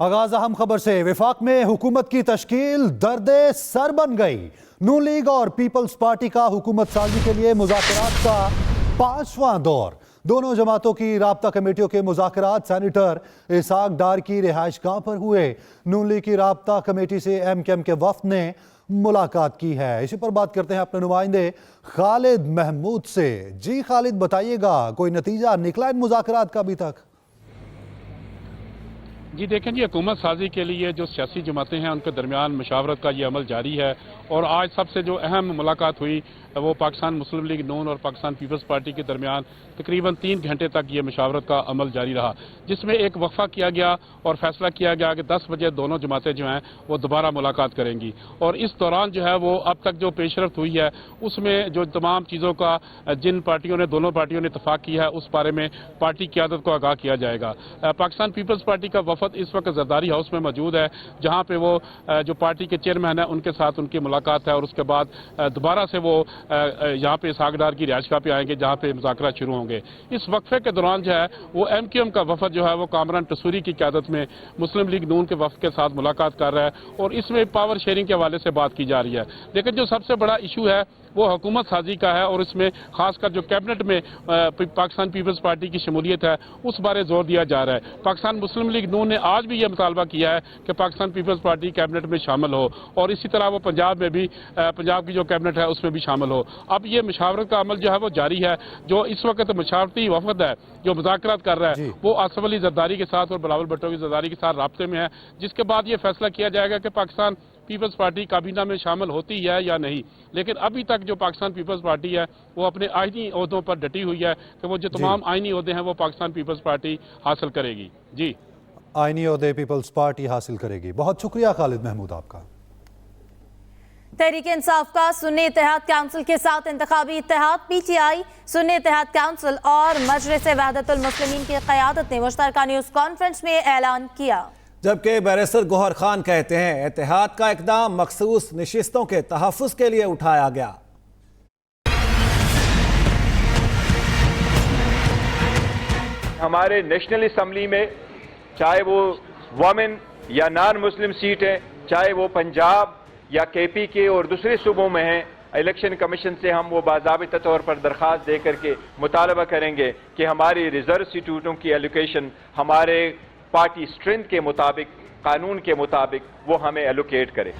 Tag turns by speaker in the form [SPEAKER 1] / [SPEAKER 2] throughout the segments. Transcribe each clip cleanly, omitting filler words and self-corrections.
[SPEAKER 1] آغاز اہم خبر سے، وفاق میں حکومت کی تشکیل درد سر بن گئی۔ نون لیگ اور پیپلز پارٹی کا حکومت سازی کے لیے مذاکرات کا 5واں دور۔ دونوں جماعتوں کی رابطہ کمیٹیوں کے مذاکرات سینیٹر اسحاق ڈار کی رہائش گاہ پر ہوئے۔ نون لیگ کی رابطہ کمیٹی سے ایم کیو ایم کے وفد نے ملاقات کی ہے۔ اسی پر بات کرتے ہیں اپنے نمائندے خالد محمود سے۔ جی خالد، بتائیے گا کوئی نتیجہ نکلا ان مذاکرات کا ابھی تک؟
[SPEAKER 2] جی دیکھیں جی، حکومت سازی کے لیے جو سیاسی جماعتیں ہیں ان کے درمیان مشاورت کا یہ عمل جاری ہے، اور آج سب سے جو اہم ملاقات ہوئی وہ پاکستان مسلم لیگ نون اور پاکستان پیپلز پارٹی کے درمیان تقریباً 3 گھنٹے تک یہ مشاورت کا عمل جاری رہا، جس میں ایک وقفہ کیا گیا اور فیصلہ کیا گیا کہ 10 بجے دونوں جماعتیں جو ہیں وہ دوبارہ ملاقات کریں گی، اور اس دوران جو ہے وہ اب تک جو پیش رفت ہوئی ہے اس میں جو تمام چیزوں کا جن پارٹیوں نے دونوں پارٹیوں نے اتفاق کیا ہے اس بارے میں پارٹی قیادت کو آگاہ کیا جائے گا۔ پاکستان پیپلز پارٹی کا وفد اس وقت زرداری ہاؤس میں موجود ہے، جہاں پہ وہ جو پارٹی کے چیئرمین ہیں ان کے ساتھ ان کی ملاقات ہے، اور اس کے بعد دوبارہ سے وہ یہاں پہ اسحاق ڈار کی رہائش گاہ پہ آئیں گے جہاں پہ مذاکرات شروع ہوں گے۔ اس وقفے کے دوران جو ہے وہ ایم کیو ایم کا وفد جو ہے وہ کامران ٹسوری کی قیادت میں مسلم لیگ نون کے وفد کے ساتھ ملاقات کر رہا ہے، اور اس میں پاور شیئرنگ کے حوالے سے بات کی جا رہی ہے۔ لیکن جو سب سے بڑا ایشو ہے وہ حکومت سازی کا ہے، اور اس میں خاص کر جو کیبنٹ میں پاکستان پیپلز پارٹی کی شمولیت ہے اس بارے زور دیا جا رہا ہے۔ پاکستان مسلم لیگ نون نے آج بھی یہ مطالبہ کیا ہے کہ پاکستان پیپلز پارٹی کیبنٹ میں شامل ہو، اور اسی طرح وہ پنجاب میں بھی پنجاب کی جو کیبنٹ ہے اس میں بھی شامل ہو۔ اب یہ مشاورت کا عمل جو ہے وہ جاری ہے۔ جو اس وقت مشاورتی وفد ہے جو مذاکرات کر رہا ہے وہ آصف علی زرداری کے ساتھ اور بلاول بھٹو کی زرداری کے ساتھ رابطے میں ہے، جس کے بعد یہ فیصلہ کیا جائے گا کہ پاکستان پیپلز پارٹی کابینہ میں شامل ہوتی ہے یا نہیں۔ لیکن ابھی تک جو پاکستان پیپلز پارٹی ہے وہ اپنے آئینی عہدوں پر ڈٹی ہوئی ہے کہ وہ جو تمام آئینی عہدے ہیں وہ پاکستان پیپلز پارٹی حاصل کرے گی۔ جی،
[SPEAKER 1] آئینی عہدے پیپلز پارٹی حاصل کرے گی۔ بہت شکریہ خالد محمود آپ کا۔
[SPEAKER 3] تحریک انصاف کا سنی اتحاد کونسل کے ساتھ انتخابی اتحاد۔ پی ٹی آئی، سنی اتحاد کونسل اور مجلس وحدت المسلمین کی قیادت نے مشترکہ نیوز کانفرنس میں اعلان کیا،
[SPEAKER 4] جبکہ بیرسٹر گوہر خان کہتے ہیں اتحاد کا اقدام مخصوص نشستوں کے تحفظ کے لیے اٹھایا گیا۔
[SPEAKER 5] ہمارے نیشنل اسمبلی میں چاہے وہ وومن یا نان مسلم سیٹ ہے، چاہے وہ پنجاب یا کے پی کے اور دوسرے صوبوں میں ہیں، الیکشن کمیشن سے ہم وہ باضابطہ طور پر درخواست دے کر کے مطالبہ کریں گے کہ ہماری ریزرو سیٹوں کی ایلوکیشن ہمارے پارٹی اسٹرینتھ کے مطابق، قانون کے مطابق وہ ہمیں ایلوکیٹ کرے۔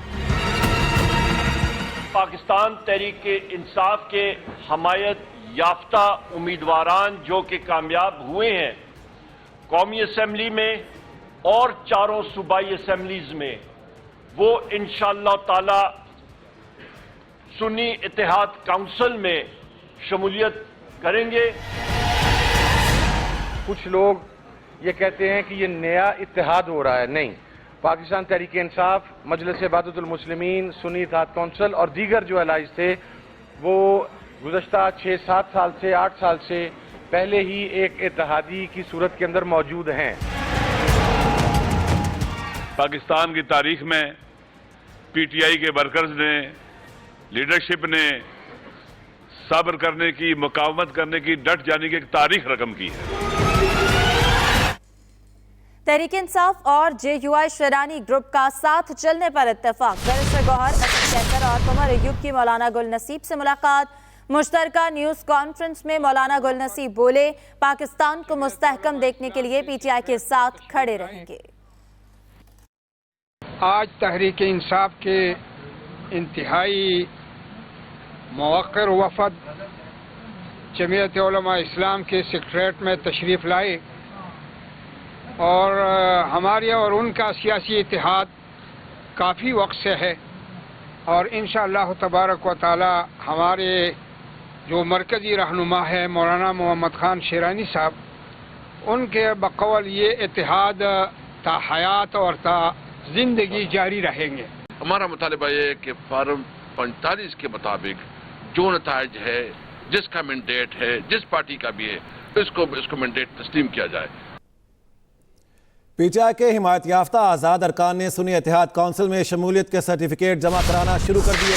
[SPEAKER 6] پاکستان تحریک انصاف کے حمایت یافتہ امیدواران جو کہ کامیاب ہوئے ہیں قومی اسمبلی میں اور 4 صوبائی اسمبلیز میں، وہ انشاءاللہ تعالی سنی اتحاد کونسل میں شمولیت کریں گے۔
[SPEAKER 7] کچھ لوگ یہ کہتے ہیں کہ یہ نیا اتحاد ہو رہا ہے، نہیں۔ پاکستان تحریک انصاف، مجلس وحدت المسلمین، سنی اتحاد کونسل اور دیگر جو الائز تھے وہ گزشتہ 6-7 سال سے 8 سال سے پہلے ہی ایک اتحادی کی صورت کے اندر موجود ہیں۔
[SPEAKER 8] پاکستان کی تاریخ میں پی ٹی آئی کے ورکرز نے، لیڈرشپ نے صبر کرنے کی، مقاومت کرنے کی، ڈٹ جانے کی ایک تاریخ رقم کی ہے۔
[SPEAKER 3] تحریک انصاف اور جے یو آئی شیرانی گروپ کا ساتھ چلنے پر اتفاق۔ بیرسٹر گوہر، اسد کیسر اور عمر ایوب کی مولانا گل نصیب سے ملاقات۔ مشترکہ نیوز کانفرنس میں مولانا گل نصیب بولے، پاکستان کو مستحکم دیکھنے کے لیے پی ٹی آئی کے ساتھ کھڑے رہیں گے۔
[SPEAKER 9] آج تحریک انصاف کے انتہائی موقر وفد جمعیت علماء اسلام کے سیکریٹریٹ میں تشریف لائے، اور ہمارے اور ان کا سیاسی اتحاد کافی وقت سے ہے، اور انشاءاللہ تبارک و تعالی ہمارے جو مرکزی رہنما ہے مولانا محمد خان شیرانی صاحب، ان کے بقول یہ اتحاد تا حیات اور تا زندگی جاری رہیں گے۔
[SPEAKER 10] ہمارا مطالبہ یہ ہے کہ فارم 45 کے مطابق جو نتائج ہے، جس کا مینڈیٹ ہے، جس پارٹی کا بھی ہے، اس کو مینڈیٹ تسلیم کیا جائے۔
[SPEAKER 4] پی ٹی آئی کے حمایت یافتہ آزاد ارکان نے سنی اتحاد کونسل میں شمولیت کے سرٹیفکیٹ جمع کرانا شروع کر دیے۔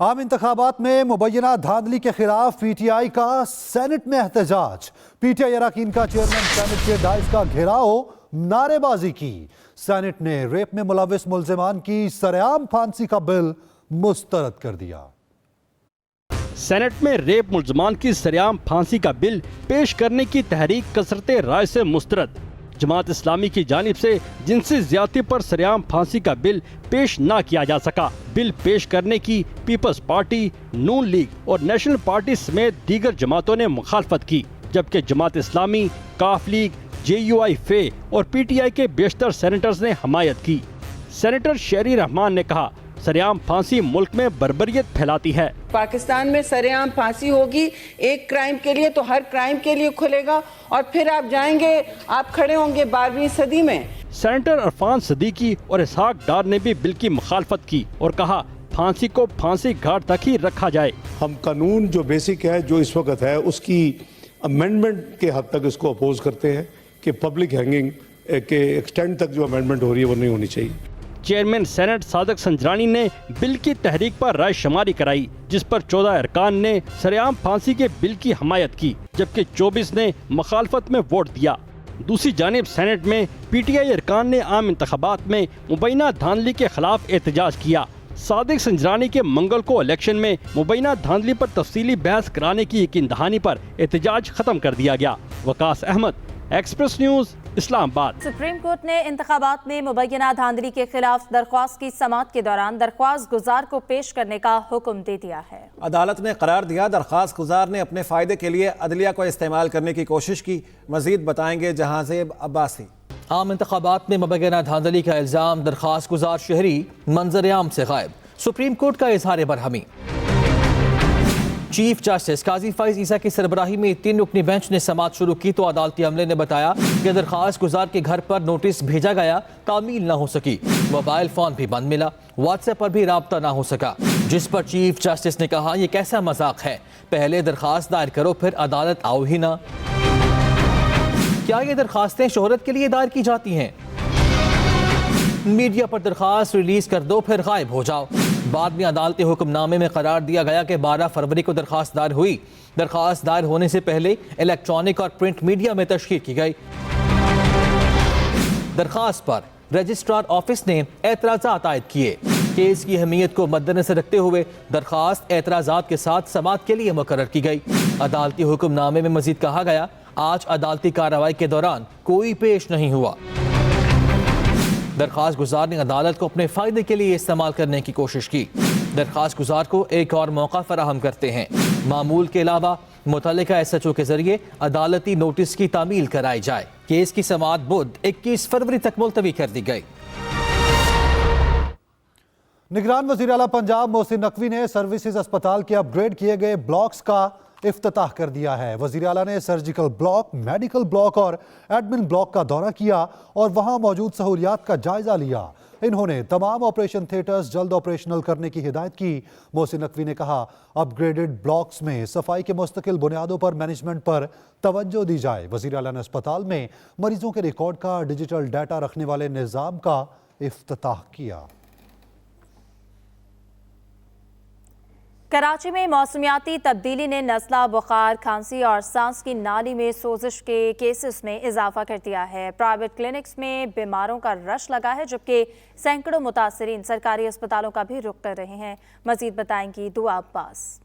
[SPEAKER 1] عام انتخابات میں مبینہ دھاندلی کے خلاف پی ٹی آئی کا سینٹ میں احتجاج. پی ٹی آئی اراکین کا چیئرمین سینٹ کے ڈائز کا گھیراؤ, نعرے بازی کی. سینٹ نے ریپ میں ملوث ملزمان کی سرعام پھانسی کا بل مسترد کر دیا.
[SPEAKER 11] سینٹ میں ریپ ملزمان کی سرعام پھانسی کا بل پیش کرنے کی تحریک کثرت رائے سے مسترد. جماعت اسلامی کی جانب سے جنسی زیادتی پر سرعام پھانسی کا بل پیش نہ کیا جا سکا. بل پیش کرنے کی پیپلز پارٹی, نون لیگ اور نیشنل پارٹی سمیت دیگر جماعتوں نے مخالفت کی, جبکہ جماعت اسلامی, کاف لیگ, جے یو آئی فے اور پی ٹی آئی کے بیشتر سینیٹرز نے حمایت کی. سینیٹر شیری رحمان نے کہا, سرعام پھانسی ملک میں بربریت پھیلاتی ہے.
[SPEAKER 12] پاکستان میں سرعام پھانسی ہوگی ایک کرائم کے لیے تو ہر کرائم کے لیے کھلے گا, اور پھر آپ جائیں گے, آپ کھڑے ہوں گے 12ویں صدی میں.
[SPEAKER 11] سینیٹر عرفان صدیقی اور اسحاق ڈار نے بھی بل کی مخالفت کی اور کہا, پھانسی کو پھانسی گھاٹ تک ہی رکھا جائے.
[SPEAKER 13] ہم قانون جو بیسک ہے, جو اس وقت ہے, اس کی امینڈمنٹ کے حد تک اس کو اپوز کرتے ہیں کہ پبلک ہینگنگ کے ایکسٹینڈ تک جو امینڈمنٹ ہو رہی ہے وہ نہیں ہونی چاہیے.
[SPEAKER 11] چیئرمین سینٹ صادق سنجرانی نے بل کی تحریک پر رائے شماری کرائی, جس پر 14 ارکان نے سرعام پھانسی کے بل کی حمایت کی, جبکہ 24 نے مخالفت میں ووٹ دیا. دوسری جانب سینٹ میں پی ٹی آئی ارکان نے عام انتخابات میں مبینہ دھاندلی کے خلاف احتجاج کیا. صادق سنجرانی کے منگل کو الیکشن میں مبینہ دھاندلی پر تفصیلی بحث کرانے کی یقین دہانی پر احتجاج ختم کر دیا گیا. وقاص احمد, ایکسپریس نیوز, اسلام آباد.
[SPEAKER 3] سپریم کورٹ نے انتخابات میں مبینہ دھاندلی کے خلاف درخواست کی سماعت کے دوران درخواست گزار کو پیش کرنے کا حکم دے دیا ہے.
[SPEAKER 4] عدالت نے قرار دیا, درخواست گزار نے اپنے فائدے کے لیے عدلیہ کو استعمال کرنے کی کوشش کی. مزید بتائیں گے جہانزیب عباسی.
[SPEAKER 14] عام انتخابات میں مبینہ دھاندلی کا الزام, درخواست گزار شہری منظر عام سے غائب. سپریم کورٹ کا اظہار برہمی. چیف جسٹس قاضی فائز عیسیٰ کی سربراہی میں 3 رکنی بینچ نے سماعت شروع کی تو عدالتی عملے نے بتایا کہ درخواست گزار کے گھر پر نوٹس بھیجا گیا, تعمیل نہ ہو سکی. موبائل فون بھی بند ملا, واٹس ایپ پر بھی رابطہ نہ ہو سکا, جس پر چیف جسٹس نے کہا, یہ کیسا مذاق ہے, پہلے درخواست دائر کرو پھر عدالت آؤ ہی نہ. کیا یہ درخواستیں شہرت کے لیے دائر کی جاتی ہیں؟ میڈیا پر درخواست ریلیز کر دو پھر غائب ہو جاؤ. بعد میں عدالتی حکم نامے میں قرار دیا گیا کہ 12 فروری کو درخواست دائر ہوئی. درخواست دائر ہونے سے پہلے الیکٹرانک اور پرنٹ میڈیا میں تشہیر کی گئی. درخواست پر رجسٹرار آفس نے اعتراضات عائد کیے. کیس کی اہمیت کو مد نظر رکھتے ہوئے درخواست اعتراضات کے ساتھ سماعت کے لیے مقرر کی گئی. عدالتی حکم نامے میں مزید کہا گیا, آج عدالتی کارروائی کے دوران کوئی پیش نہیں ہوا. درخواست گزار نے عدالت کو اپنے فائدے کے لیے استعمال کرنے کی کوشش کی. درخواست گزار کو ایک اور موقع فراہم کرتے ہیں. معمول کے علاوہ متعلقہ ایس ایچ او کے ذریعے عدالتی نوٹس کی تعمیل کرائی جائے. کیس کی سماعت بدھ 21 فروری تک ملتوی کر دی گئی.
[SPEAKER 1] نگران وزیر اعلیٰ پنجاب محسن نقوی نے سروسز اسپتال کے اپ گریڈ کیے گئے بلاکس کا افتتاح کر دیا ہے. وزیر اعلیٰ نے سرجیکل بلاک, میڈیکل بلاک اور ایڈمن بلاک کا دورہ کیا اور وہاں موجود سہولیات کا جائزہ لیا. انہوں نے تمام آپریشن تھیٹرز جلد آپریشنل کرنے کی ہدایت کی. محسن نقوی نے کہا, اپ گریڈڈ بلاکس میں صفائی کے مستقل بنیادوں پر مینجمنٹ پر توجہ دی جائے. وزیر اعلیٰ نے اسپتال میں مریضوں کے ریکارڈ کا ڈیجیٹل ڈیٹا رکھنے والے نظام کا افتتاح کیا.
[SPEAKER 3] کراچی میں موسمیاتی تبدیلی نے نزلہ, بخار, کھانسی اور سانس کی نالی میں سوزش کے کیسز میں اضافہ کر دیا ہے. پرائیویٹ کلینکس میں بیماروں کا رش لگا ہے, جبکہ سینکڑوں متاثرین سرکاری اسپتالوں کا بھی رخ کر رہے ہیں. مزید بتائیں گی دعا عباس.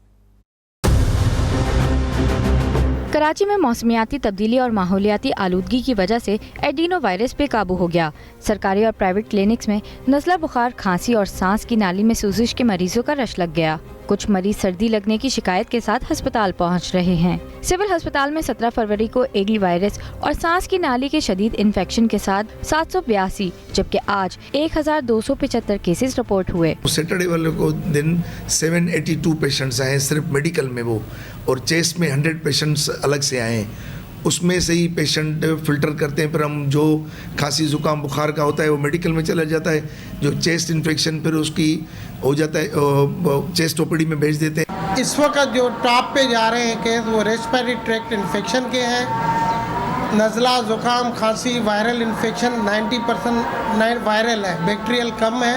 [SPEAKER 15] کراچی میں موسمیاتی تبدیلی اور ماحولیاتی آلودگی کی وجہ سے ایڈینو وائرس پہ قابو ہو گیا. سرکاری اور پرائیویٹ کلینکس میں نزلہ, بخار, کھانسی اور سانس کی نالی میں سوزش کے مریضوں کا رش لگ گیا. کچھ مریض سردی لگنے کی شکایت کے ساتھ ہسپتال پہنچ رہے ہیں. سول ہسپتال میں 17 فروری کو ایگی وائرس اور سانس کی نالی کے شدید انفیکشن کے ساتھ 782 جبکہ آج 1275 کیسز رپورٹ ہوئے.
[SPEAKER 16] سیٹرڈے والے کو دن 782 پیشنٹس آئے صرف میڈیکل میں وہ, اور چیسٹ میں 100 پیشنٹس الگ سے آئے ہیں. اس میں سے ہی پیشنٹ فلٹر کرتے ہیں, پھر ہم جو کھانسی زکام بخار کا ہوتا ہے وہ میڈیکل میں چلا جاتا ہے, جو چیسٹ انفیکشن پھر اس کی ہو جاتا ہے چیسٹ او پی ڈی میں بھیج دیتے ہیں.
[SPEAKER 17] اس وقت جو ٹاپ پہ جا رہے ہیں کیس وہ ریسپیریٹری ٹریکٹ انفیکشن کے ہیں. نزلہ, زکام, کھانسی, وائرل انفیکشن 90% وائرل ہے, بیکٹیریل کم ہے.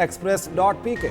[SPEAKER 4] express.pk।